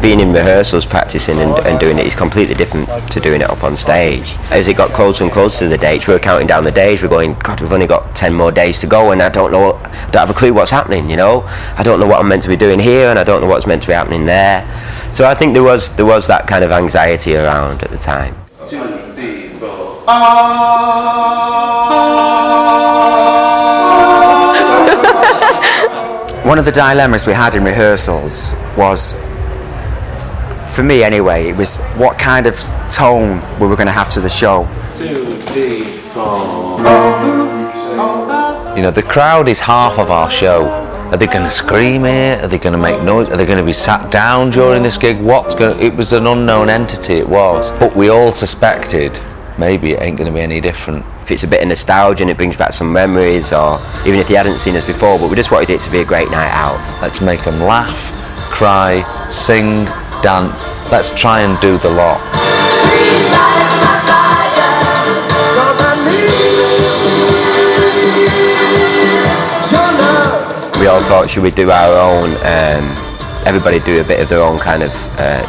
being in rehearsals, practicing and doing it is completely different to doing it up on stage. As it got closer and closer to the dates, we were counting down the days. We're going, God, we've only got 10 more days to go, and I don't have a clue what's happening. I don't know what I'm meant to be doing here, and I don't know what's meant to be happening there. So I think there was that kind of anxiety around at the time. 2, 3, 4. One of the dilemmas we had in rehearsals was, for me anyway, it was what kind of tone we were going to have to the show. 2, 3, 4. The crowd is half of our show. Are they going to scream here? Are they going to make noise? Are they going to be sat down during this gig? It was an unknown entity, it was. But we all suspected maybe it ain't going to be any different. If it's a bit of nostalgia and it brings back some memories, or even if you hadn't seen us before, but we just wanted it to be a great night out. Let's make them laugh, cry, sing, dance. Let's try and do the lot. We all thought, should we do our own, everybody do a bit of their own kind of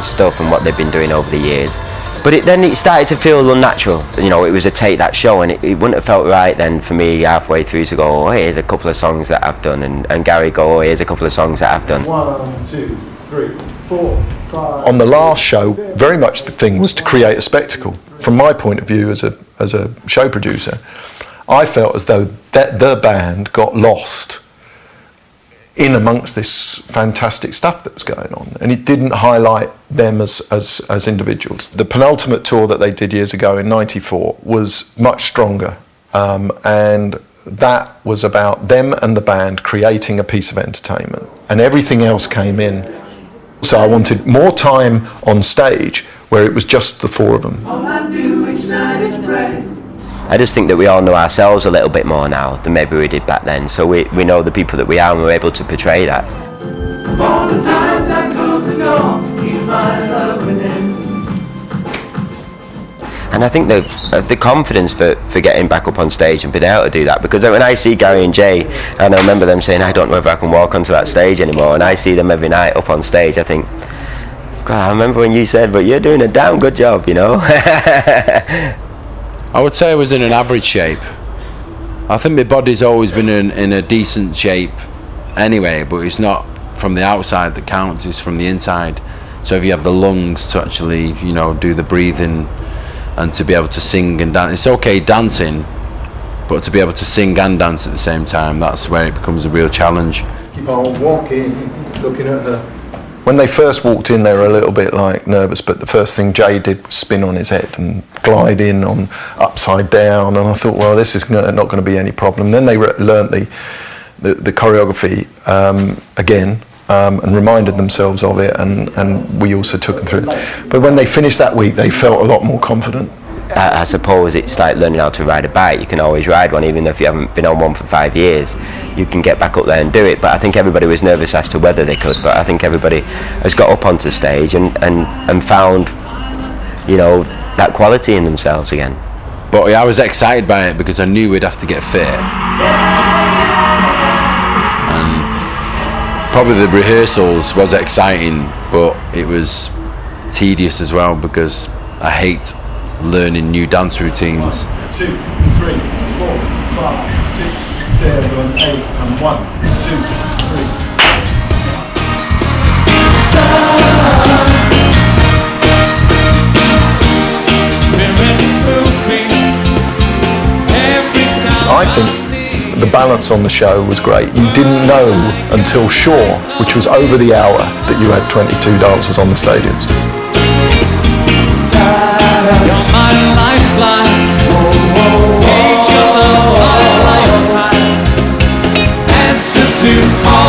stuff and what they've been doing over the years. But then it started to feel unnatural. It was a take that show, and it wouldn't have felt right then for me halfway through to go, oh, here's a couple of songs that I've done, and Gary go, oh, here's a couple of songs that I've done. 1, 2, 3, 4, 5. On the last show, very much the thing was to create a spectacle. From my point of view as a show producer, I felt as though the band got lost in amongst this fantastic stuff that was going on, and it didn't highlight them as individuals. The penultimate tour that they did years ago in '94 was much stronger, and that was about them and the band creating a piece of entertainment, and everything else came in. So I wanted more time on stage where it was just the four of them. All I do each night is pray. I just think that we all know ourselves a little bit more now than maybe we did back then. So we know the people that we are, and we're able to portray that. All the times I close the door, keep my love within. And I think the confidence for getting back up on stage and being able to do that, because when I see Gary and Jay, and I remember them saying, I don't know if I can walk onto that stage anymore, and I see them every night up on stage, I think, God, I remember when you said, but you're doing a damn good job, I would say I was in an average shape. I think my body's always been in a decent shape anyway, but it's not from the outside that counts, it's from the inside. So if you have the lungs to actually, do the breathing and to be able to sing and dance, it's okay dancing, but to be able to sing and dance at the same time, that's where it becomes a real challenge. Keep on walking, looking at her. When they first walked in, they were a little bit nervous, but the first thing Jay did was spin on his head and glide in on upside down, and I thought, well, this is not going to be any problem. Then they learnt the choreography again, and reminded themselves of it, and we also took them through it. But when they finished that week, they felt a lot more confident. I suppose it's like learning how to ride a bike. You can always ride one, even if you haven't been on one for 5 years. You can get back up there and do it. But I think everybody was nervous as to whether they could. But I think everybody has got up onto stage and found, that quality in themselves again. But I was excited by it because I knew we'd have to get fit. And probably the rehearsals was exciting, but it was tedious as well because I hate learning new dance routines. 2, 3, 4, 5, 6, 7, 8, and 1, 2, 3. I think the balance on the show was great. You didn't know until Shore, which was over the hour, that you had 22 dancers on the stadiums. You're my lifeline, age of my lifetime, answer to all